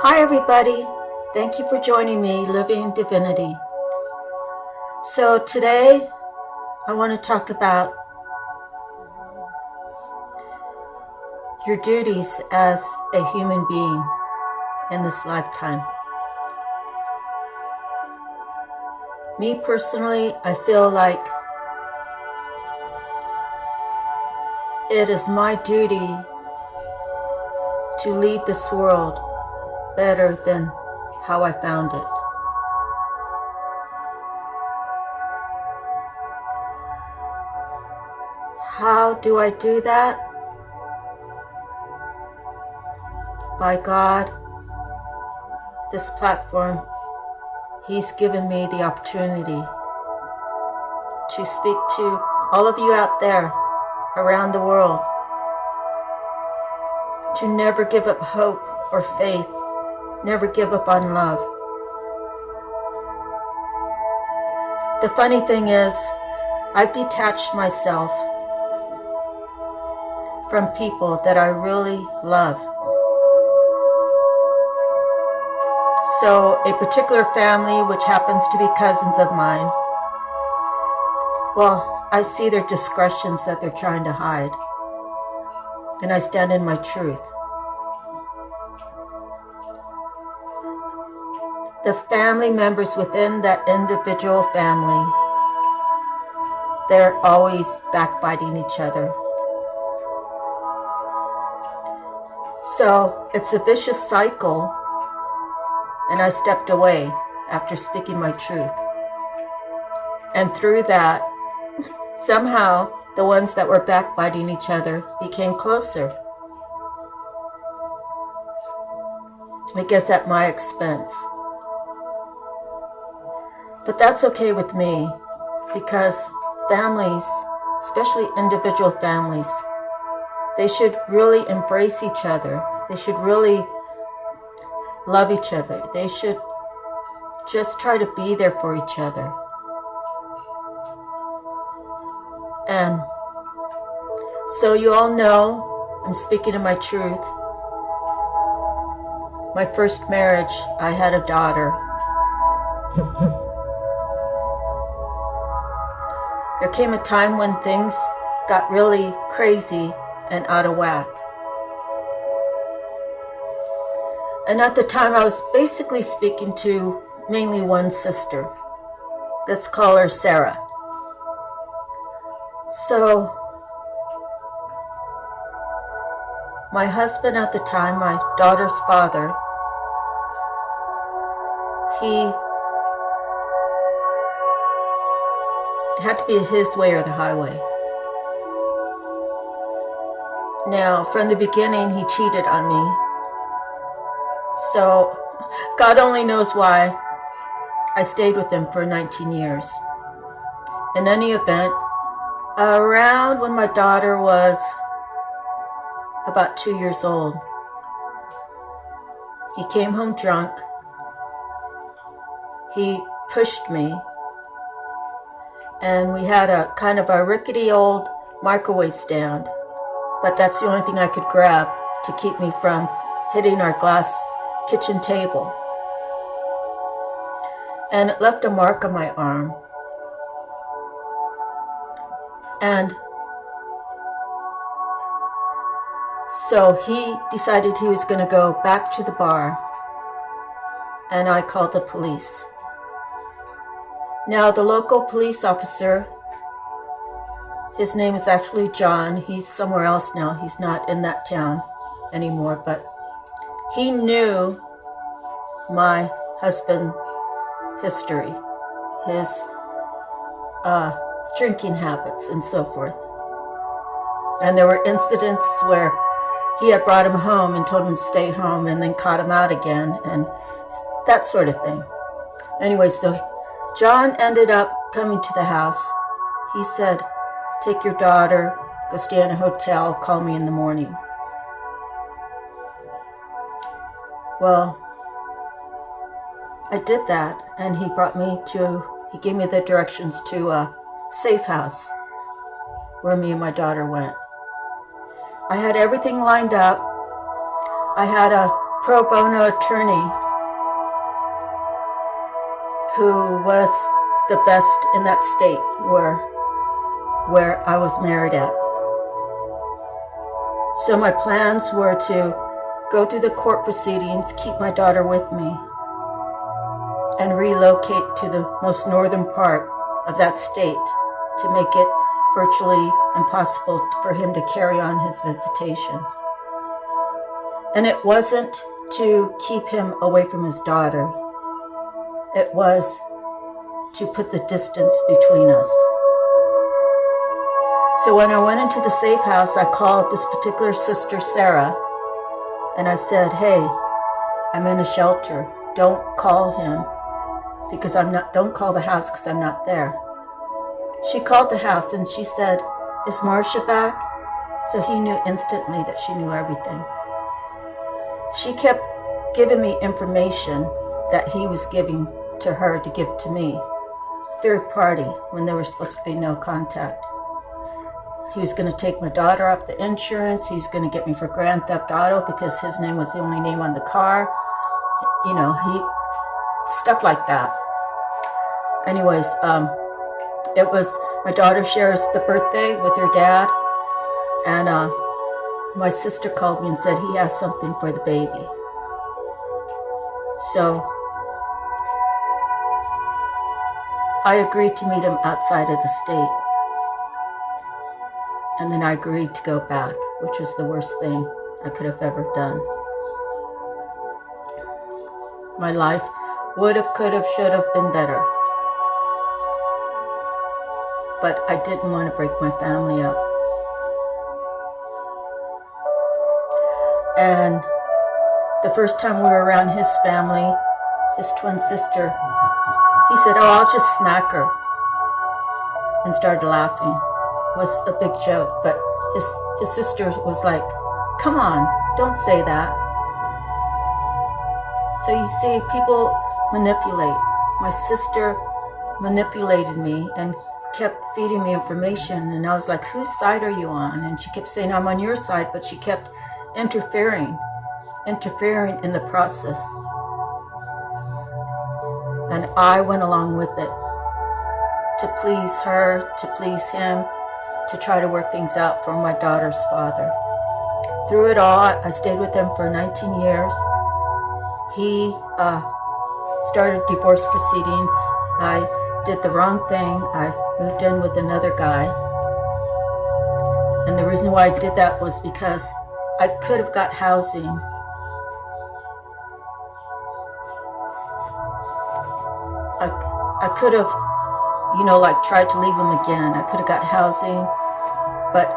Hi everybody, thank you for joining me, Living Divinity. So today I want to talk about your duties as a human being in this lifetime. Me personally, I feel like it is my duty to leave this world better than how I found it. How do I do that? By God, this platform, He's given me the opportunity to speak to all of you out there around the world, to never give up hope or faith, never give up on love. The funny thing is, I've detached myself from people that I really love. So a particular family, which happens to be cousins of mine, well, I see their discretions that they're trying to hide, and I stand in my truth. The family members within that individual family, they're always backbiting each other. So it's a vicious cycle, and I stepped away after speaking my truth. And through that, somehow the ones that were backbiting each other became closer. I guess at my expense. But that's okay with me, because families, especially individual families, they should really embrace each other. They should really love each other. They should just try to be there for each other. And so you all know, I'm speaking of my truth. My first marriage, I had a daughter. There came a time when things got really crazy and out of whack. And at the time I was basically speaking to mainly one sister. Let's call her Sarah. So my husband at the time, my daughter's father, he had to be his way or the highway. Now, from the beginning, he cheated on me. So, God only knows why I stayed with him for 19 years. In any event, around when my daughter was about 2 years old, he came home drunk. He pushed me, and we had a kind of a rickety old microwave stand, but that's the only thing I could grab to keep me from hitting our glass kitchen table. And it left a mark on my arm. And so he decided he was going to go back to the bar, and I called the police. Now, the local police officer, his name is actually John. He's somewhere else now. He's not in that town anymore, but he knew my husband's history, his drinking habits and so forth. And there were incidents where he had brought him home and told him to stay home and then caught him out again and that sort of thing. Anyway, so John ended up coming to the house. He said, "Take your daughter, go stay in a hotel, call me in the morning." Well, I did that, and he gave me the directions to a safe house where me and my daughter went. I had everything lined up. I had a pro bono attorney who was the best in that state where I was married at. So my plans were to go through the court proceedings, keep my daughter with me, and relocate to the most northern part of that state to make it virtually impossible for him to carry on his visitations. And it wasn't to keep him away from his daughter. It was to put the distance between us. So when I went into the safe house, I called this particular sister, Sarah, and I said, "Hey, I'm in a shelter. Don't call him because don't call the house because I'm not there." She called the house and she said, "Is Marcia back?" So he knew instantly that she knew everything. She kept giving me information that he was giving to her to give to me, third party, when there was supposed to be no contact. He was going to take my daughter off the insurance. He was going to get me for grand theft auto because his name was the only name on the car. Stuff like that. Anyways, it was, my daughter shares the birthday with her dad, and my sister called me and said he has something for the baby. So I agreed to meet him outside of the state. And then I agreed to go back, which was the worst thing I could have ever done. My life would have, could have, should have been better. But I didn't want to break my family up. And the first time we were around his family, his twin sister, he said, "Oh, I'll just smack her," and started laughing. It was a big joke, but his sister was like, "Come on, don't say that." So you see, people manipulate. My sister manipulated me and kept feeding me information, and I was like, "Whose side are you on?" And she kept saying, "I'm on your side," but she kept interfering in the process. And I went along with it to please her, to please him, to try to work things out for my daughter's father. Through it all, I stayed with him for 19 years. He started divorce proceedings. I did the wrong thing. I moved in with another guy. And the reason why I did that was because I could have got housing. I could have, tried to leave him again. I could have got housing, but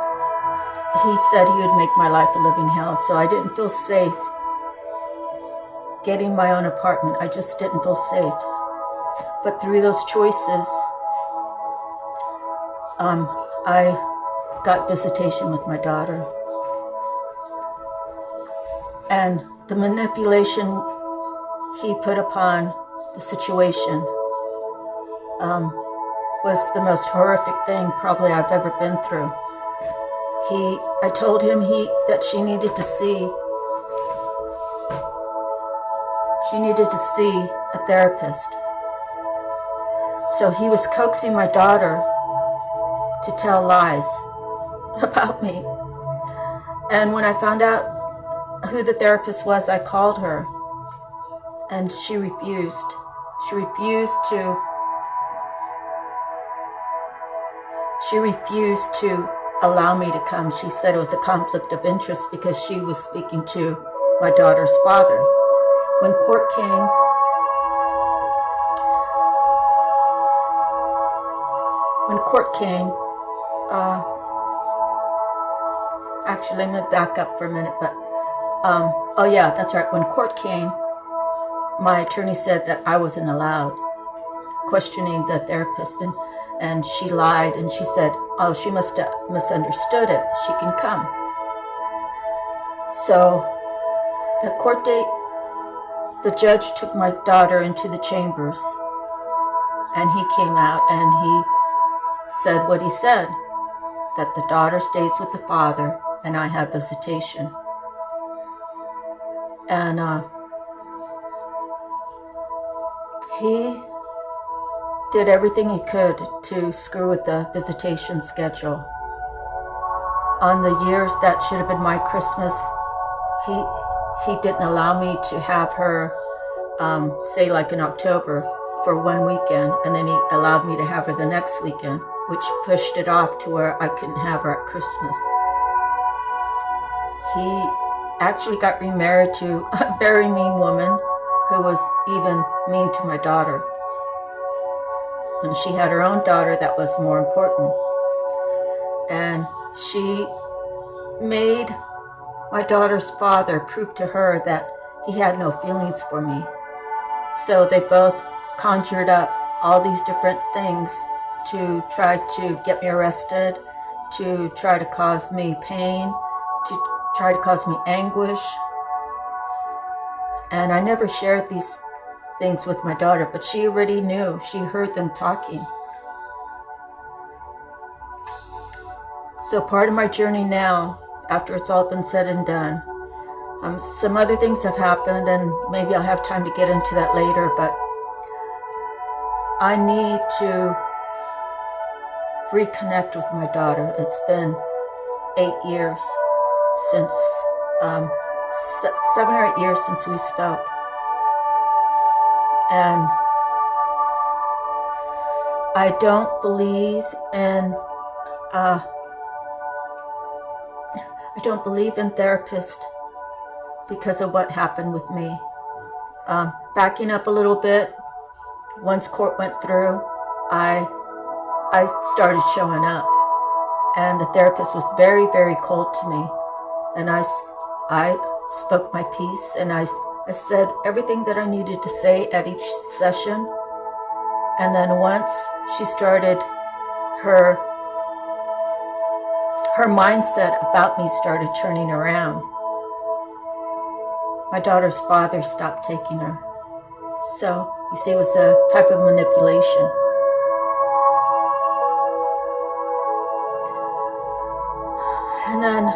he said he would make my life a living hell. So I didn't feel safe getting my own apartment. I just didn't feel safe. But through those choices, I got visitation with my daughter. And the manipulation he put upon the situation was the most horrific thing probably I've ever been through. I told him that she needed to see a therapist. So he was coaxing my daughter to tell lies about me. And when I found out who the therapist was, I called her, and she refused. She refused to allow me to come. She said it was a conflict of interest because she was speaking to my daughter's father. When court came, actually, let me back up for a minute, but, oh yeah, that's right. When court came, my attorney said that I wasn't allowed, questioning the therapist, and she lied, and she said, "Oh, she must have misunderstood it. She can come." So the court date, the judge took my daughter into the chambers, and he came out and he said what he said, that the daughter stays with the father and I have visitation. And he did everything he could to screw with the visitation schedule. On the years that should have been my Christmas, he didn't allow me to have her, say like in October, for one weekend, and then he allowed me to have her the next weekend, which pushed it off to where I couldn't have her at Christmas. He actually got remarried to a very mean woman who was even mean to my daughter. And she had her own daughter that was more important. And she made my daughter's father prove to her that he had no feelings for me. So they both conjured up all these different things to try to get me arrested, to try to cause me pain, to try to cause me anguish. And I never shared these things with my daughter, but she already knew. She heard them talking. So part of my journey now, after it's all been said and done, some other things have happened, and maybe I'll have time to get into that later, but I need to reconnect with my daughter. It's been 8 years since, 7 or 8 years since we spoke. And I don't believe in therapists because of what happened with me. Backing up a little bit, once court went through, I started showing up, and the therapist was very, very cold to me. And I spoke my piece, and I said everything that I needed to say at each session. And then once she started, her mindset about me started turning around. My daughter's father stopped taking her. So, you see, it was a type of manipulation. And then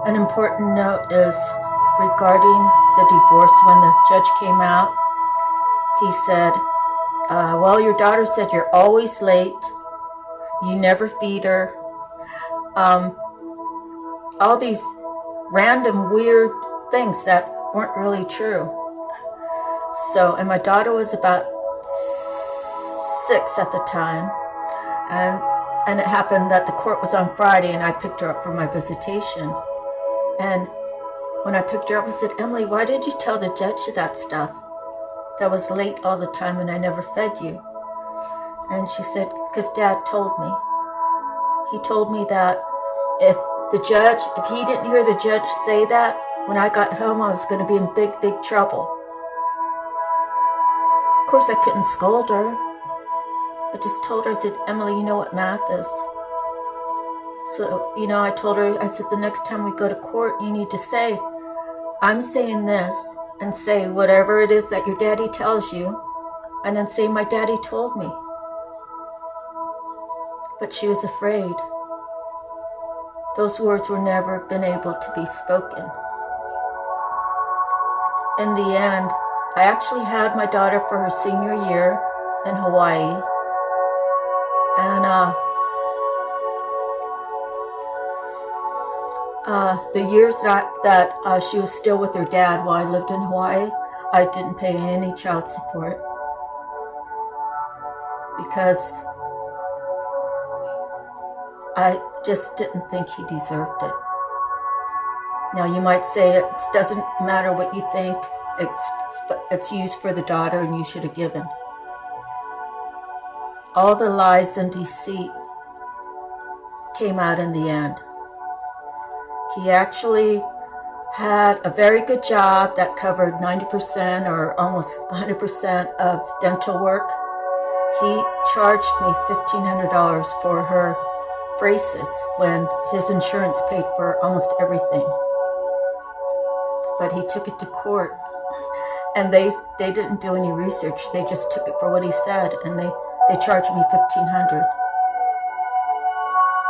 an important note is regarding the divorce. When the judge came out, he said, well, your daughter said you're always late, you never feed her, all these random weird things that weren't really true. So, and my daughter was about 6 at the time, and it happened that the court was on Friday, and I picked her up for my visitation. And when I picked her up, I said, Emily, why did you tell the judge that stuff? That was late all the time and I never fed you. And she said, because Dad told me. He told me that if he didn't hear the judge say that, when I got home, I was going to be in big, big trouble. Of course, I couldn't scold her. I just told her, I said, Emily, you know what math is. So, I told her, I said, the next time we go to court, you need to say, I'm saying this, and say whatever it is that your daddy tells you, and then say, my daddy told me. But she was afraid. Those words were never been able to be spoken. In the end, I actually had my daughter for her senior year in Hawaii, and the years that she was still with her dad while I lived in Hawaii, I didn't pay any child support because I just didn't think he deserved it. Now you might say it doesn't matter what you think, it's used for the daughter and you should have given. All the lies and deceit came out in the end. He actually had a very good job that covered 90% or almost 100% of dental work. He charged me $1,500 for her braces when his insurance paid for almost everything. But he took it to court, and they didn't do any research. They just took it for what he said, and they charged me $1,500.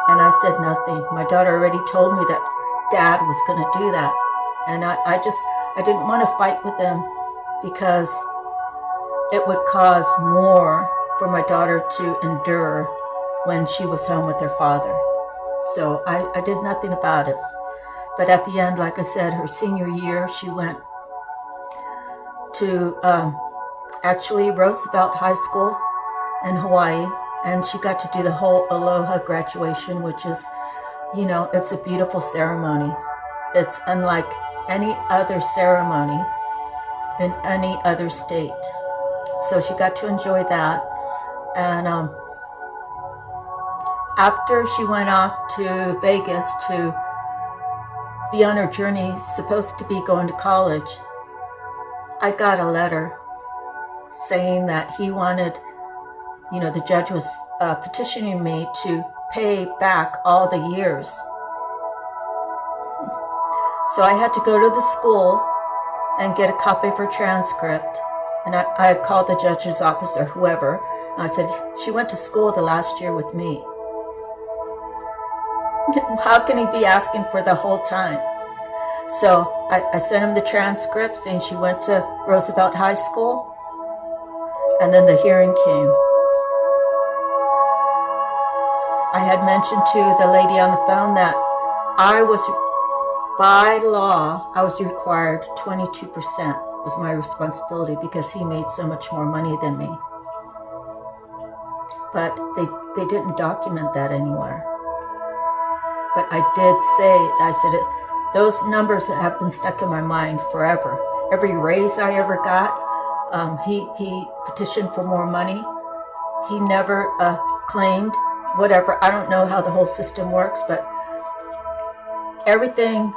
And I said nothing. My daughter already told me that Dad was going to do that. And I didn't want to fight with him because it would cause more for my daughter to endure when she was home with her father. So I did nothing about it. But at the end, like I said, her senior year, she went to actually Roosevelt High School in Hawaii, and she got to do the whole Aloha graduation, which is, you know, it's a beautiful ceremony. It's unlike any other ceremony in any other state. So she got to enjoy that. And after she went off to Vegas to be on her journey, supposed to be going to college, I got a letter saying that he wanted, you know, the judge was petitioning me to pay back all the years. So I had to go to the school and get a copy of her transcript. And I called the judge's office or whoever. And I said, she went to school the last year with me. How can he be asking for the whole time? So I sent him the transcript saying she went to Roosevelt High School. And then the hearing came. I had mentioned to the lady on the phone that by law, I was required 22% was my responsibility because he made so much more money than me. But they didn't document that anywhere. But I did say, those numbers have been stuck in my mind forever. Every raise I ever got, he petitioned for more money. He never claimed whatever. I don't know how the whole system works, but everything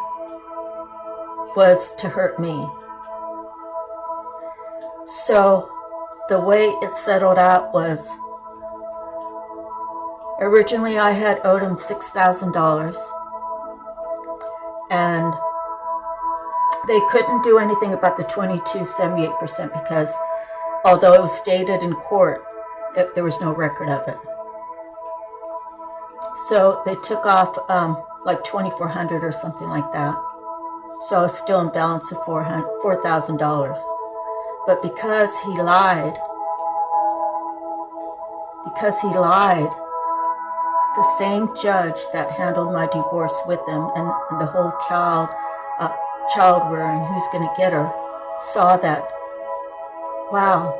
was to hurt me. So the way it settled out was, originally I had owed him $6,000, and they couldn't do anything about the 78% because although it was stated in court, there was no record of it. So they took off like $2,400 or something like that. So I was still in balance of $4,000. But because he lied, the same judge that handled my divorce with him and the whole child rearing, who's going to get her, saw that, wow,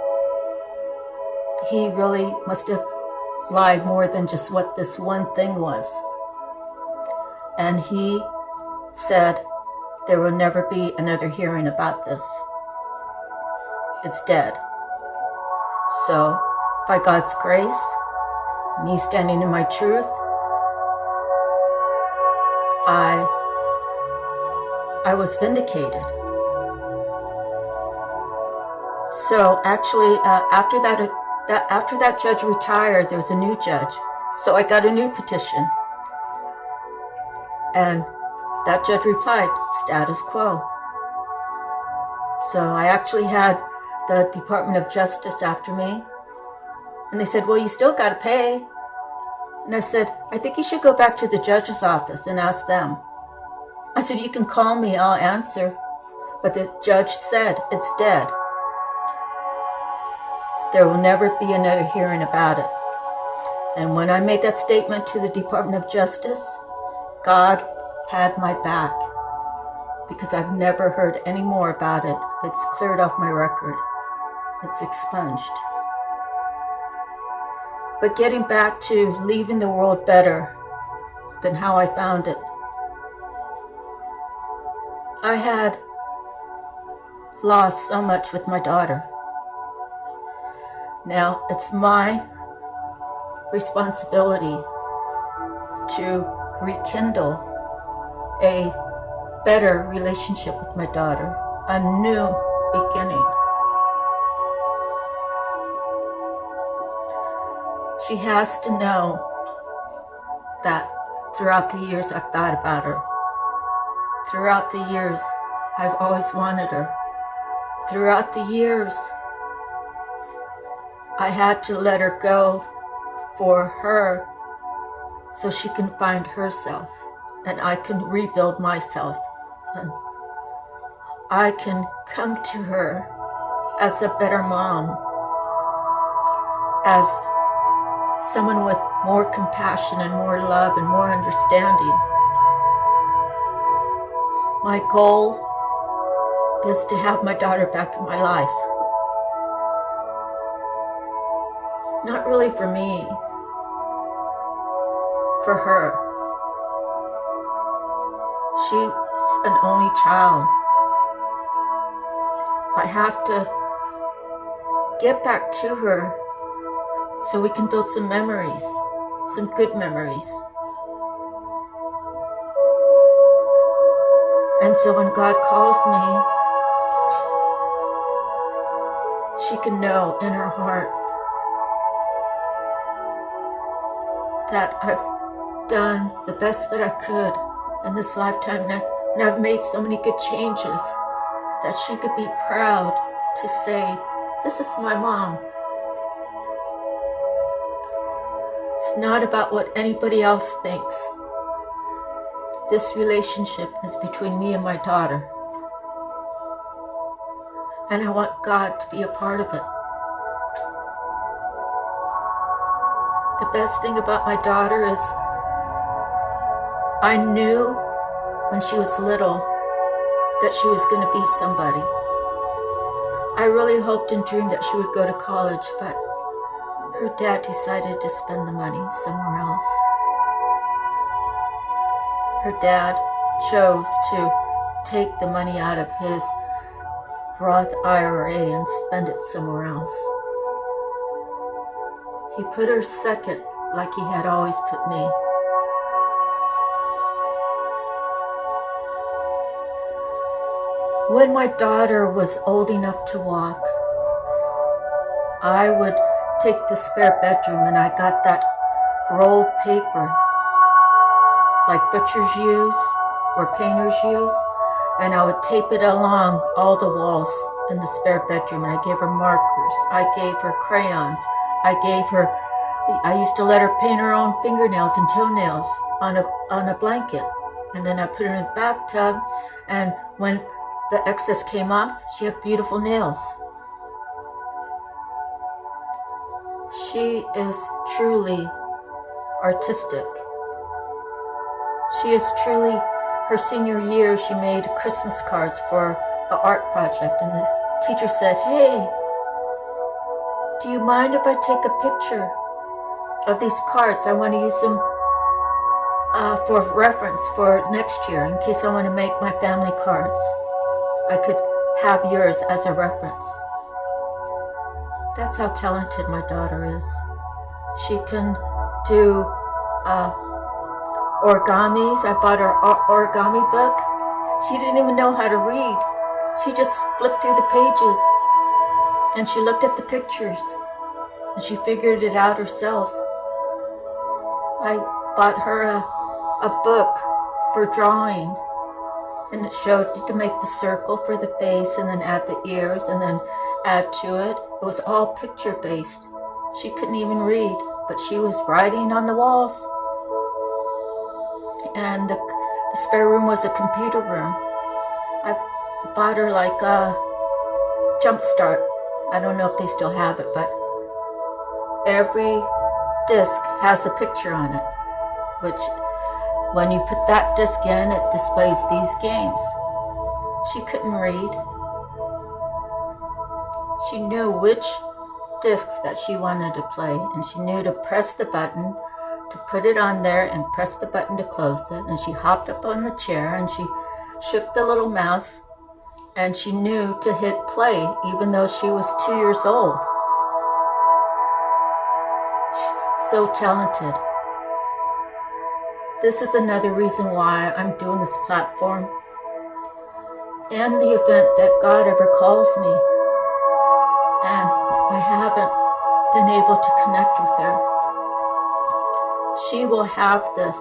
he really must have lied more than just what this one thing was. And he said, there will never be another hearing about this. It's dead. So, by God's grace, me standing in my truth, I was vindicated. So actually, after that judge retired, there was a new judge. So I got a new petition. And that judge replied, status quo. So I actually had the Department of Justice after me. And they said, well, you still got to pay. And I said, I think you should go back to the judge's office and ask them. I said, you can call me, I'll answer. But the judge said, it's dead. There will never be another hearing about it. And when I made that statement to the Department of Justice, God had my back, because I've never heard any more about it. It's cleared off my record. It's expunged. But getting back to leaving the world better than how I found it, I had lost so much with my daughter. Now it's my responsibility to rekindle a better relationship with my daughter, a new beginning. She has to know that throughout the years I've thought about her. Throughout the years I've always wanted her. Throughout the years I had to let her go for her so she can find herself and I can rebuild myself. And I can come to her as a better mom, as someone with more compassion and more love and more understanding. My goal is to have my daughter back in my life. Not really for me, for her. She's an only child. I have to get back to her so we can build some memories, some good memories. And so when God calls me, she can know in her heart that I've done the best that I could in this lifetime, and I've made so many good changes that she could be proud to say, this is my mom. It's not about what anybody else thinks. This relationship is between me and my daughter. And I want God to be a part of it. The best thing about my daughter is I knew when she was little that she was going to be somebody. I really hoped and dreamed that she would go to college, but her dad decided to spend the money somewhere else. Her dad chose to take the money out of his Roth IRA and spend it somewhere else. He put her second, like he had always put me. When my daughter was old enough to walk, I would take the spare bedroom, and I got that rolled paper like butchers use or painters use, and I would tape it along all the walls in the spare bedroom, and I gave her markers, I gave her crayons, I used to let her paint her own fingernails and toenails on a blanket, and then I put her in the bathtub, and when the excess came off, she had beautiful nails. She is truly artistic. She is truly, her senior year, she made Christmas cards for an art project, and the teacher said, hey, do you mind if I take a picture of these cards? I want to use them for reference for next year in case I want to make my family cards. I could have yours as a reference. That's how talented my daughter is. She can do origamis. I bought her origami book. She didn't even know how to read. She just flipped through the pages and she looked at the pictures and she figured it out herself. I bought her a book for drawing, and it showed you to make the circle for the face and then add the ears and then add to it. It was all picture based. She couldn't even read, but she was writing on the walls. And the spare room was a computer room. I bought her like a Jumpstart. I don't know if they still have it, but every disc has a picture on it, which when you put that disc in, it displays these games. She couldn't read. She knew which discs that she wanted to play, and she knew to press the button to put it on there and press the button to close it. And she hopped up on the chair and she shook the little mouse, and she knew to hit play even though she was 2 years old. She's so talented. This is another reason why I'm doing this platform and the event that God ever calls me. And I haven't been able to connect with her. She will have this.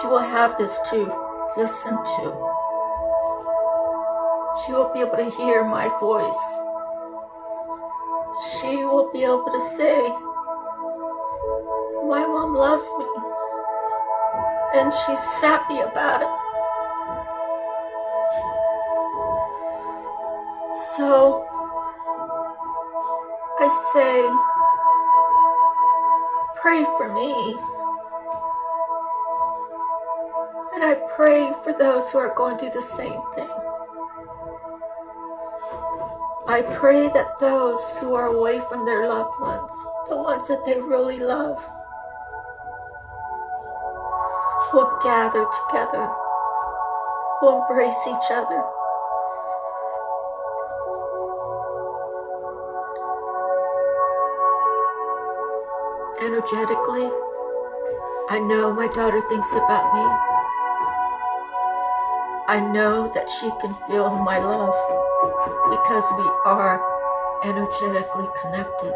She will have this to listen to. She will be able to hear my voice. She will be able to say, my mom loves me. And she's happy about it. So I say, pray for me. And I pray for those who are going through the same thing. I pray that those who are away from their loved ones, the ones that they really love, will gather together, will embrace each other. Energetically, I know my daughter thinks about me. I know that she can feel my love because we are energetically connected.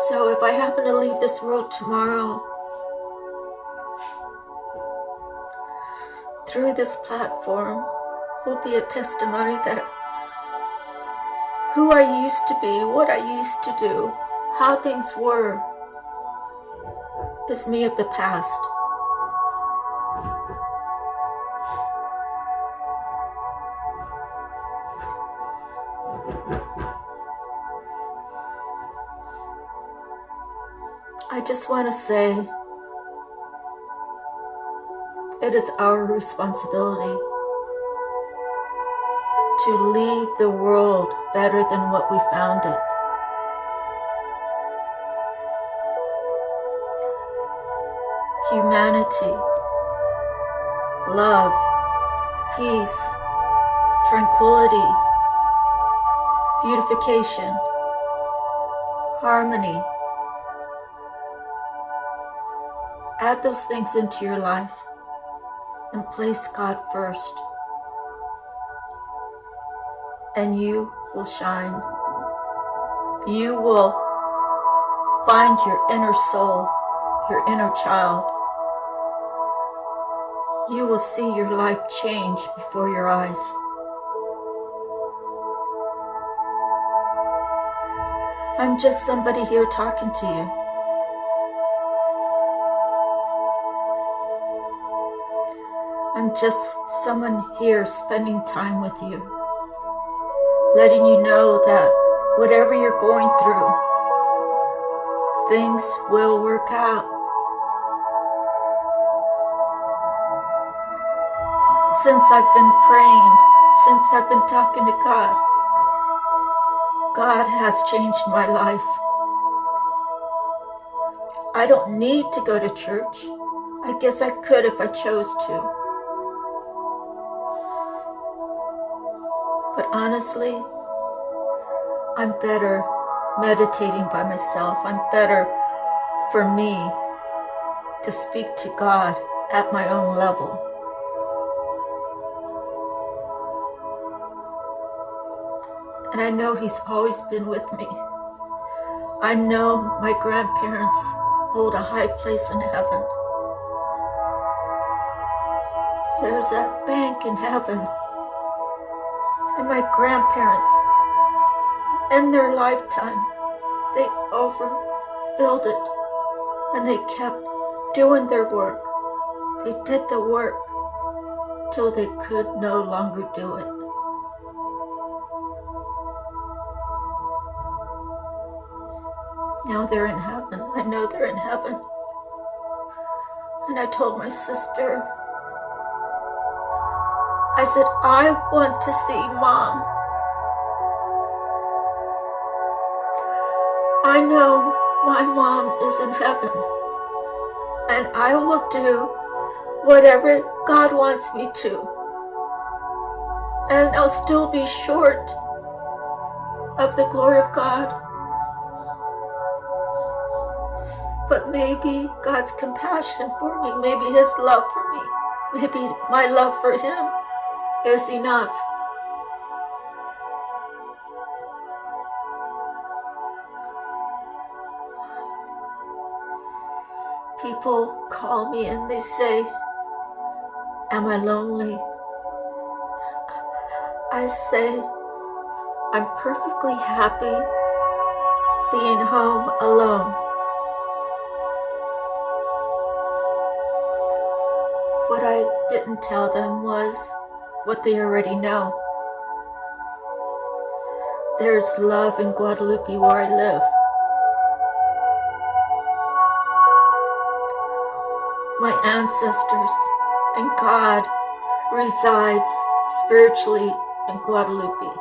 So if I happen to leave this world tomorrow, through this platform will be a testimony that who I used to be, what I used to do, how things were, is me of the past. I just want to say, it is our responsibility to leave the world better than what we found it. Humanity, love, peace, tranquility, beautification, harmony. Add those things into your life and place God first, and you will shine. You will find your inner soul, your inner child. You will see your life change before your eyes. I'm just somebody here talking to you. I'm just someone here spending time with you, letting you know that whatever you're going through, things will work out. Since I've been praying, since I've been talking to God, God has changed my life. I don't need to go to church. I guess I could if I chose to. But honestly, I'm better meditating by myself. I'm better for me to speak to God at my own level. And I know He's always been with me. I know my grandparents hold a high place in heaven. There's a bank in heaven. And my grandparents, in their lifetime, they overfilled it. And they kept doing their work. They did the work till they could no longer do it. Now they're in heaven. I know they're in heaven. And I told my sister, I said, I want to see Mom. I know my mom is in heaven, and I will do whatever God wants me to. And I'll still be short of the glory of God. But maybe God's compassion for me, maybe His love for me, maybe my love for Him is enough. People call me and they say, am I lonely? I say, I'm perfectly happy being home alone. What I didn't tell them was what they already know. There's love in Guadalupe where I live. My ancestors and God resides spiritually in Guadalupe.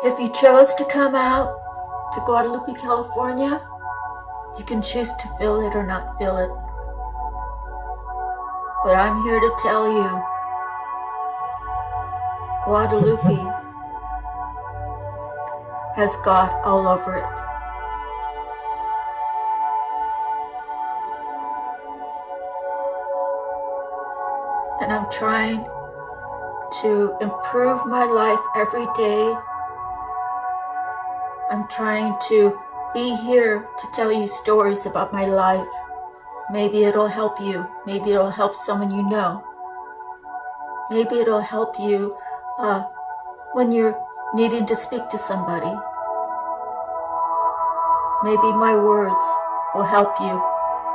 If you chose to come out to Guadalupe, California, you can choose to feel it or not feel it. But I'm here to tell you, Guadalupe has God all over it. And I'm trying to improve my life every day. I'm trying to be here to tell you stories about my life. Maybe it'll help you. Maybe it'll help someone you know. Maybe it'll help you when you're needing to speak to somebody. Maybe my words will help you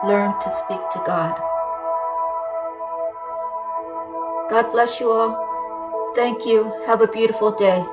learn to speak to God. God bless you all. Thank you. Have a beautiful day.